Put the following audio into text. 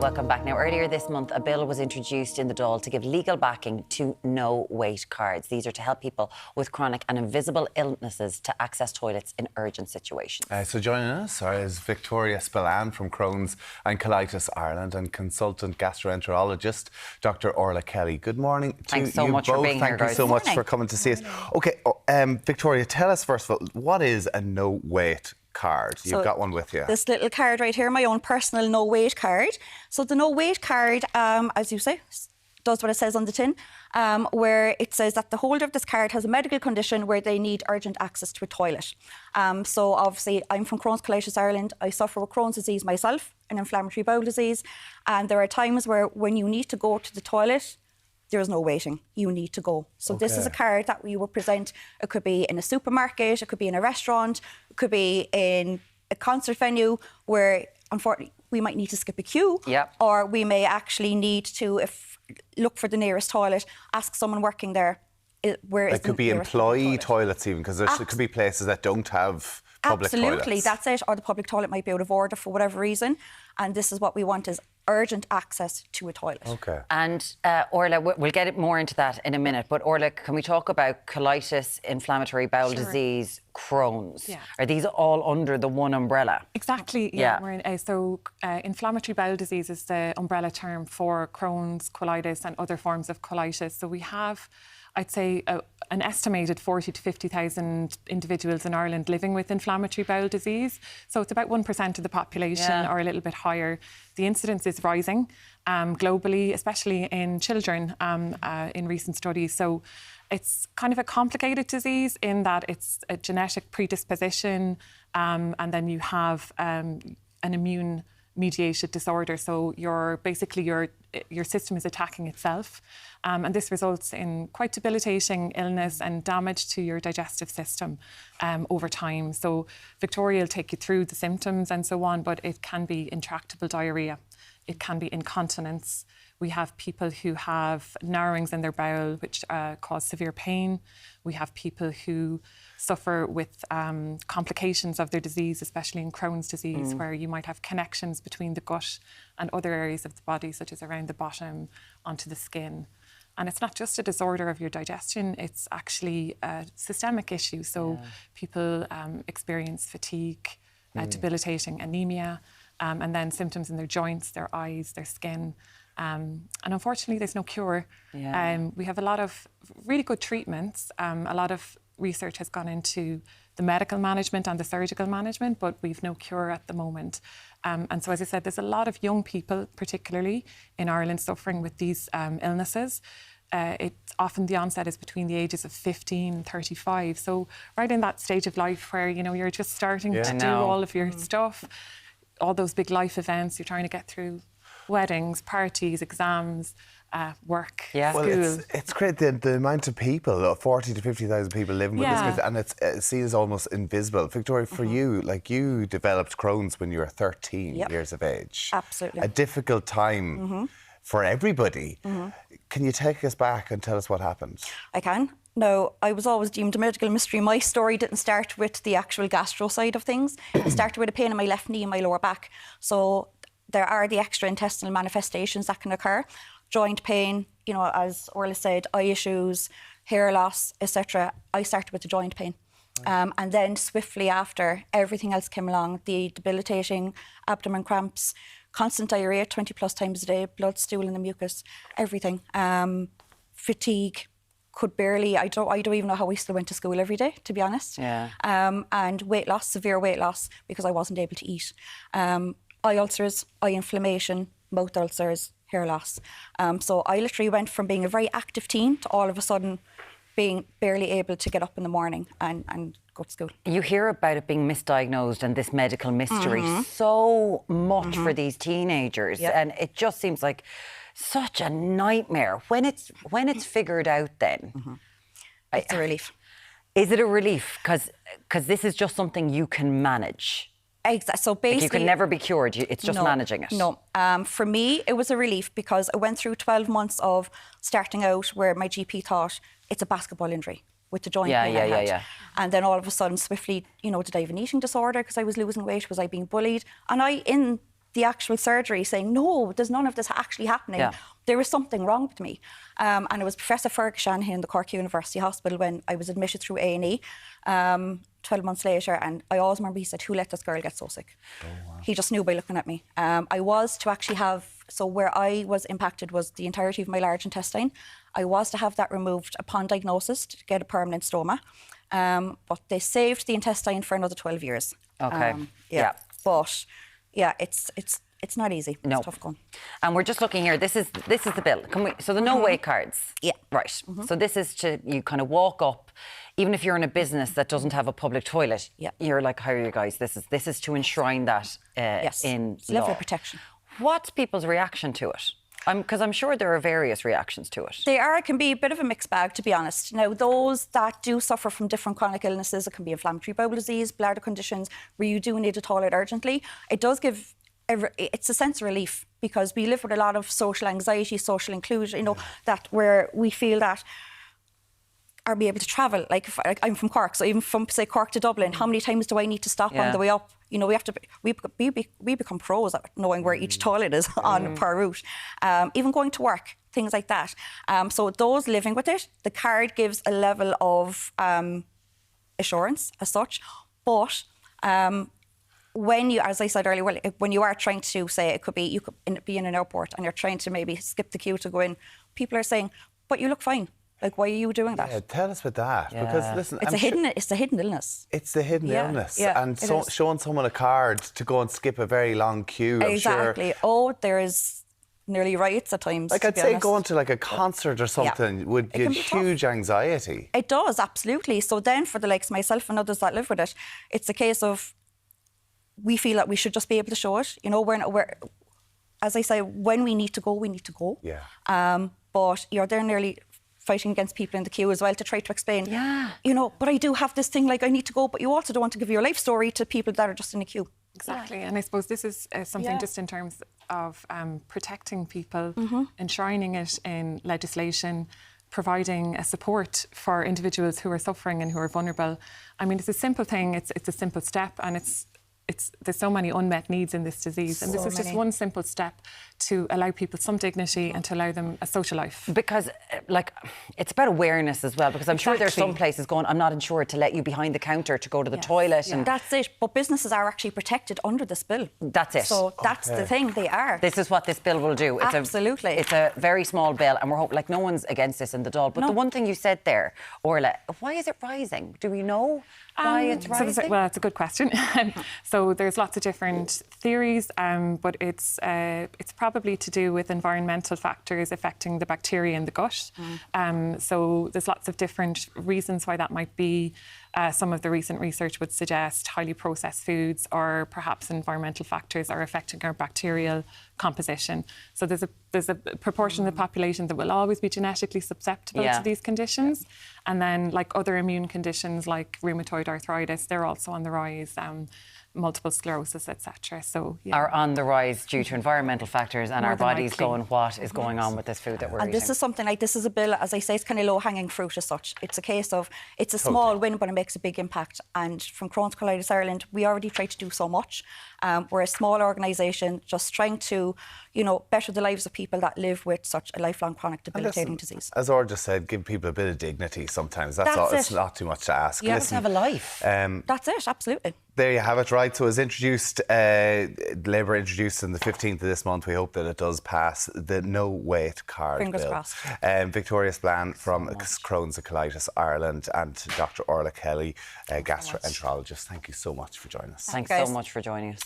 Welcome back. Now, earlier this month, a bill was introduced in the Dáil to give legal backing to no-wait cards. These are to help people with chronic and invisible illnesses to access toilets in urgent situations. So joining us is Victoria Spillane from Crohn's and Colitis Ireland and consultant gastroenterologist, Dr. Orlaith Kelly. Good morning to Thanks so you much both. for being here, guys. Thank you so much for coming to see us. OK, Victoria, tell us first of all, what is a no-wait card? You've got one with you. This little card right here, my own personal no-wait card. So the no-wait card, as you say, does what it says on the tin, where it says that the holder of this card has a medical condition where they need urgent access to a toilet. So obviously, I'm from Crohn's Colitis Ireland. I suffer with Crohn's disease myself, an inflammatory bowel disease. And there are times where when you need to go to the toilet, there's no waiting. You need to go. So this is a card that we will present. It could be in a supermarket, it could be in a restaurant, it could be in a concert venue where, unfortunately, we might need to skip a queue, or we may actually need to look for the nearest toilet, ask someone working there where is the nearest toilet. It could be employee toilets even, because there could be places that don't have public toilets. Absolutely, that's it. Or the public toilet might be out of order for whatever reason. And this is what we want, is urgent access to a toilet. OK. And Orla, we'll get more into that in a minute, but Orla, can we talk about colitis, inflammatory bowel disease, Crohn's? Yeah. Are these all under the one umbrella? Exactly, yeah. We're in, inflammatory bowel disease is the umbrella term for Crohn's, colitis and other forms of colitis. So we have, I'd say, an estimated 40 to 50,000 individuals in Ireland living with inflammatory bowel disease. So it's about 1% of the population or a little bit higher. The incidence is rising globally, especially in children in recent studies. So it's kind of a complicated disease in that it's a genetic predisposition and then you have an immune-mediated disorder. So your system is attacking itself. And this results in quite debilitating illness and damage to your digestive system over time. So Victoria will take you through the symptoms and so on, but it can be intractable diarrhoea. It can be incontinence. We have people who have narrowings in their bowel, which cause severe pain. We have people who suffer with complications of their disease, especially in Crohn's disease, where you might have connections between the gut and other areas of the body, such as around the bottom, onto the skin. And it's not just a disorder of your digestion, it's actually a systemic issue. So people experience fatigue, debilitating anemia, and then symptoms in their joints, their eyes, their skin. And unfortunately, there's no cure. We have a lot of really good treatments. A lot of research has gone into the medical management and the surgical management, but we've no cure at the moment. And so, as I said, there's a lot of young people, particularly in Ireland, suffering with these illnesses. It's often the onset is between the ages of 15 and 35. So right in that stage of life where, you know, you're just starting to do all of your stuff, all those big life events, you're trying to get through weddings, parties, exams, work, school. Well, it's great, the amount of people, 40 to 50,000 people living with this, and it's seen as almost invisible. Victoria, for you, like you developed Crohn's when you were 13 years of age. Absolutely. A difficult time for everybody. Can you take us back and tell us what happened? I can. No, I was always deemed a medical mystery. My story didn't start with the actual gastro side of things. It started with a pain in my left knee and my lower back. So there are the extraintestinal manifestations that can occur. Joint pain, you know, as Orla said, eye issues, hair loss, etc. I started with the joint pain. And then swiftly after, everything else came along. The debilitating abdomen cramps, constant diarrhoea 20 plus times a day, blood, stool in the mucus, everything. Fatigue, could barely, I don't even know how we still went to school every day, to be honest. And weight loss, severe weight loss, because I wasn't able to eat. Eye ulcers, eye inflammation, mouth ulcers, hair loss. So I literally went from being a very active teen to all of a sudden being barely able to get up in the morning and go to school. You hear about it being misdiagnosed and this medical mystery so much for these teenagers, and it just seems like such a nightmare. When it's figured out, then it's a relief. Is it a relief? Because this is just something you can manage. Exactly. So basically, like you can never be cured. It's just managing it. No. For me, it was a relief because I went through 12 months of starting out where my GP thought it's a basketball injury with the joint pain I had. And then all of a sudden, swiftly, you know, did I have an eating disorder because I was losing weight? Was I being bullied? And I, in the actual surgery saying, no, there's none of this actually happening. Yeah. There was something wrong with me. And it was Professor Fergus Shanahan in the Cork University Hospital when I was admitted through A&E 12 months later. And I always remember he said, who let this girl get so sick? Oh, wow. He just knew by looking at me. I was to actually have, so where I was impacted was the entirety of my large intestine. I was to have that removed upon diagnosis to get a permanent stoma. But they saved the intestine for another 12 years. Okay. Yeah. But yeah, it's not easy. No. It's tough going. And we're just looking here. This is the bill. So the no wait cards. Yeah. Right. So this is to, you kind of walk up, even if you're in a business that doesn't have a public toilet. Yeah. You're like, how are you guys? This is to enshrine that Yes. in It's level law. of protection. What's people's reaction to it? Because I'm sure there are various reactions to it. It can be a bit of a mixed bag, to be honest. Now, those that do suffer from different chronic illnesses, it can be inflammatory bowel disease, bladder conditions, where you do need a toilet urgently. It does give, it's a sense of relief because we live with a lot of social anxiety, social inclusion, that where we feel that are we able to travel? Like, I'm from Cork, so even from, say, Cork to Dublin, how many times do I need to stop on the way up? We become pros at knowing where each toilet is on per route. Even going to work, things like that. So those living with it, the card gives a level of assurance as such. But when you, as I said earlier, when you are trying to say, it could be, you could be in an airport and you're trying to maybe skip the queue to go in, people are saying, but you look fine. Like, why are you doing that? Yeah, tell us about that. Yeah. Because, listen, it's a hidden illness. It's the hidden illness. Yeah, and showing someone a card to go and skip a very long queue, exactly. I'm sure. Oh, there is nearly riots at times. Like, I'd say going to like a concert or something would give huge anxiety. It does, absolutely. So then for the likes of myself and others that live with it, it's a case of we feel that we should just be able to show it. We're as I say, when we need to go, we need to go. Yeah. But they're nearly fighting against people in the queue as well to try to explain, but I do have this thing, like I need to go, but you also don't want to give your life story to people that are just in the queue. Exactly, and I suppose this is something just in terms of protecting people, enshrining it in legislation, providing a support for individuals who are suffering and who are vulnerable. I mean, it's a simple thing, it's a simple step, and there's so many unmet needs in this disease, and this is just one simple step to allow people some dignity and to allow them a social life. Because, it's about awareness as well, because I'm sure there's some places going, I'm not insured to let you behind the counter to go to the toilet. And that's it. But businesses are actually protected under this bill. That's it. So that's the thing, they are. This is what this bill will do. It's Absolutely. It's a very small bill, and we're hoping, no one's against this in the Dáil. But the one thing you said there, Orla, why is it rising? Do we know why it's rising? Well, it's a good question. So there's lots of different theories, but it's probably to do with environmental factors affecting the bacteria in the gut. So there's lots of different reasons why that might be. Some of the recent research would suggest highly processed foods or perhaps environmental factors are affecting our bacterial composition. So there's a proportion of the population that will always be genetically susceptible to these conditions. And then, like other immune conditions like rheumatoid arthritis, they're also on the rise. Multiple sclerosis, etc. Are on the rise due to environmental factors, and our bodies going, what is going on with this food that we're eating? And this is something like, this is a bill, as I say, it's kind of low-hanging fruit as such. It's a case of, it's a small win, but it makes a big impact. And from Crohn's Colitis Ireland, we already try to do so much. We're a small organisation just trying to, better the lives of people that live with such a lifelong chronic debilitating disease. As Or just said, give people a bit of dignity sometimes. That's all. It's not too much to ask. You have to have a life. That's it, absolutely. There you have it, right? So as introduced, Labour introduced on the 15th of this month, we hope that it does pass the no wait card Fingers bill. crossed. Victoria Spillane from Crohn's and Colitis Ireland and Dr. Orlaith Kelly, gastroenterologist. Thank you so much for joining us. Thanks so much for joining us.